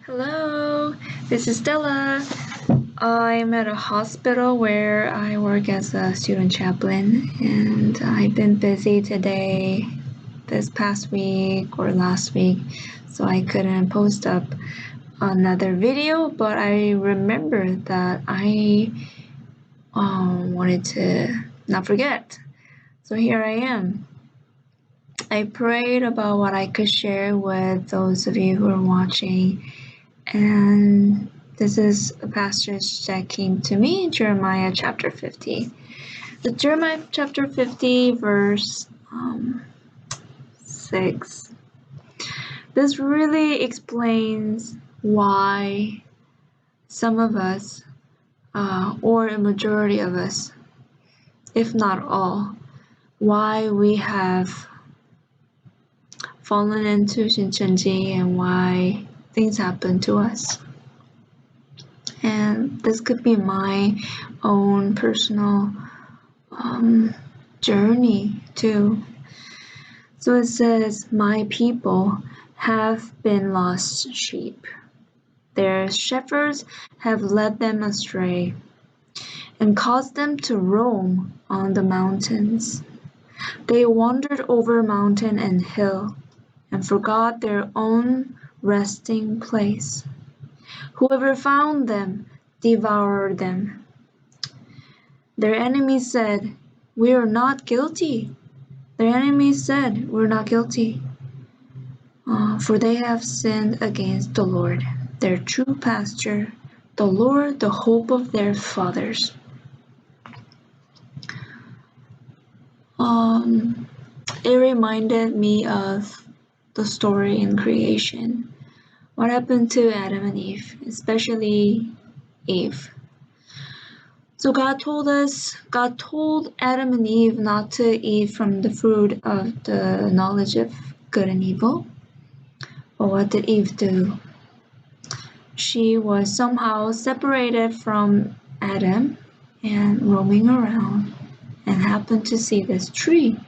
Hello, this is Stella. I'm at a hospital where I work as a student chaplain, and I've been busy today, this past week or last week, so I couldn't post up another video, but I remember that I wanted to not forget. So here I am. I prayed about what I could share with those of you who are watching. And this is a passage that came to me, Jeremiah chapter 50. The Jeremiah chapter 50, verse 6. This really explains why some of us, or a majority of us, if not all, why we have fallen into Shincheonji and why things happen to us. And this could be my own personal journey too. So it says, "My people have been lost sheep. Their shepherds have led them astray and caused them to roam on the mountains. They wandered over mountain and hill and forgot their own resting place. Whoever found them devoured them. Their enemies said, 'We are not guilty.' Their enemies said, 'We're not guilty.' For they have sinned against the Lord, their true pasture, the Lord, the hope of their fathers." It reminded me of the story in creation. What happened to Adam and Eve, especially Eve? So God told Adam and Eve not to eat from the fruit of the knowledge of good and evil. But what did Eve do? She was somehow separated from Adam and roaming around and happened to see this tree.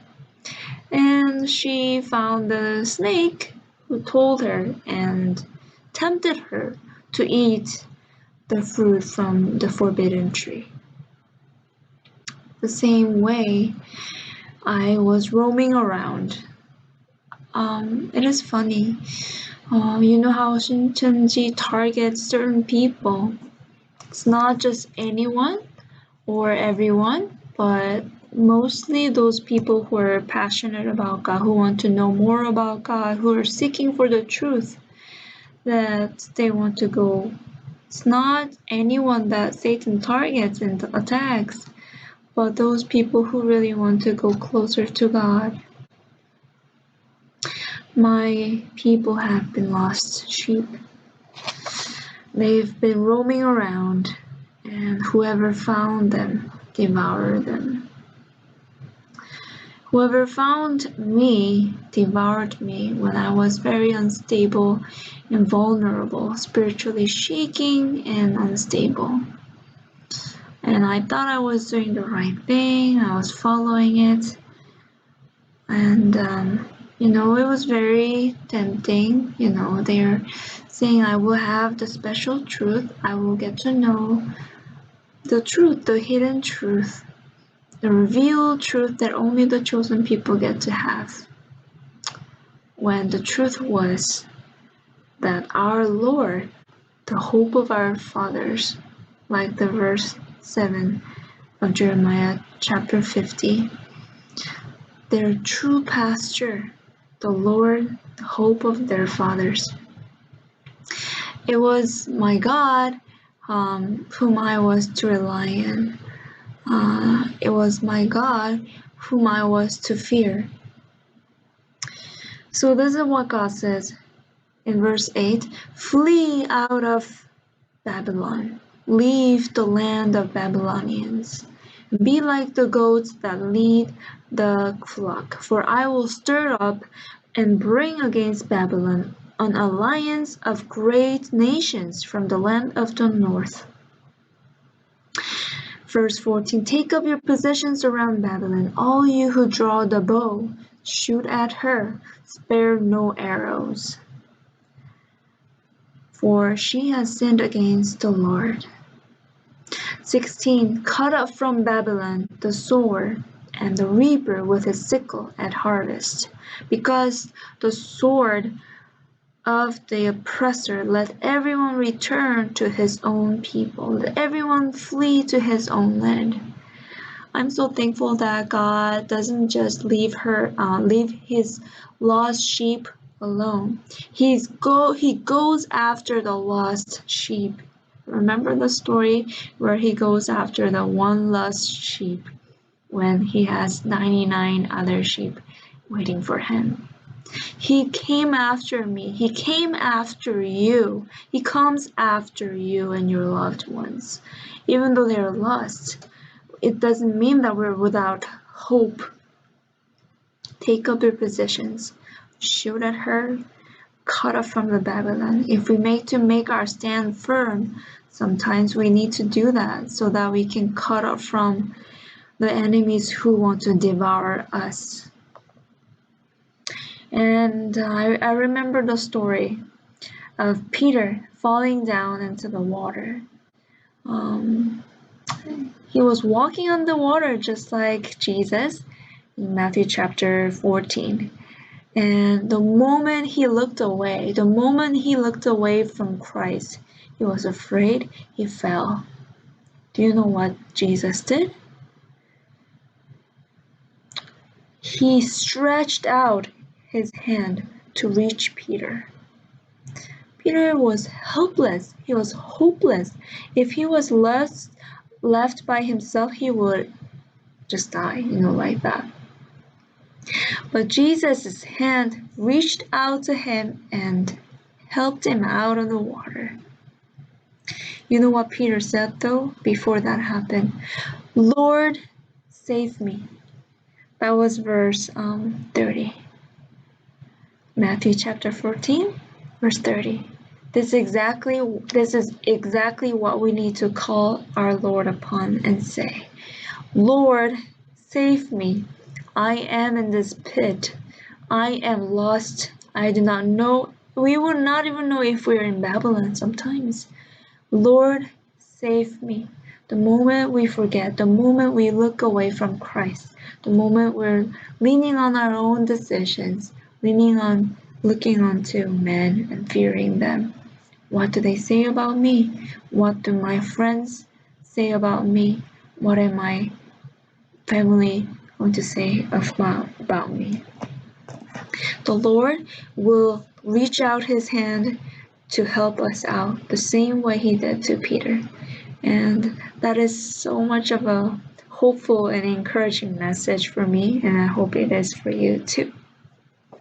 And she found the snake who told her and tempted her to eat the fruit from the forbidden tree. The same way, I was roaming around. It is funny. You know how Shincheonji targets certain people. It's not just anyone or everyone, but mostly those people who are passionate about God, who want to know more about God, who are seeking for the truth, that they want to go. It's not anyone that Satan targets and attacks, but those people who really want to go closer to God. My people have been lost sheep. They've been roaming around, and whoever found them devoured them. Whoever found me devoured me when I was very unstable and vulnerable, spiritually shaking and unstable. And I thought I was doing the right thing, I was following it. And, it was very tempting. They're saying I will have the special truth, I will get to know the truth, the hidden truth, the revealed truth that only the chosen people get to have. When the truth was that our Lord, the hope of our fathers, like the verse 7 of Jeremiah chapter 50, their true pasture, the Lord, the hope of their fathers. It was my God whom I was to rely on. It was my God whom I was to fear. So this is what God says in verse 8, "Flee out of Babylon, leave the land of Babylonians. Be like the goats that lead the flock, for I will stir up and bring against Babylon an alliance of great nations from the land of the north." Verse 14, "Take up your positions around Babylon, all you who draw the bow, shoot at her, spare no arrows." for she has sinned against the Lord. 16. Cut up from Babylon the sower and the reaper with his sickle at harvest, because the sword of the oppressor, let everyone return to his own people, let everyone flee to his own land. I'm so thankful that God doesn't just leave his lost sheep alone. He goes after the lost sheep. Remember the story where he goes after the one lost sheep when he has 99 other sheep waiting for him. He came after me. He came after you. He comes after you and your loved ones. Even though they're lost, it doesn't mean that we're without hope. Take up your positions. Shoot at her. Cut off from the Babylon. If we make our stand firm, sometimes we need to do that so that we can cut off from the enemies who want to devour us. And I remember the story of Peter falling down into the water. He was walking on the water just like Jesus in Matthew chapter 14. And the moment he looked away from Christ, he was afraid, he fell. Do you know what Jesus did? He stretched out his hand to reach Peter. Peter was helpless. He was hopeless. If he was left by himself, he would just die, like that. But Jesus' hand reached out to him and helped him out of the water. You know what Peter said though before that happened? Lord, save me. That was verse 30. Matthew chapter 14, verse 30. This is exactly what we need to call our Lord upon and say, Lord, save me. I am in this pit. I am lost. I do not know. We will not even know if we're in Babylon sometimes. Lord, save me. The moment we forget, the moment we look away from Christ, the moment we're leaning on our own decisions, looking onto men and fearing them. What do they say about me? What do my friends say about me? What am my family going to say about me? The Lord will reach out his hand to help us out the same way he did to Peter. And that is so much of a hopeful and encouraging message for me, and I hope it is for you too.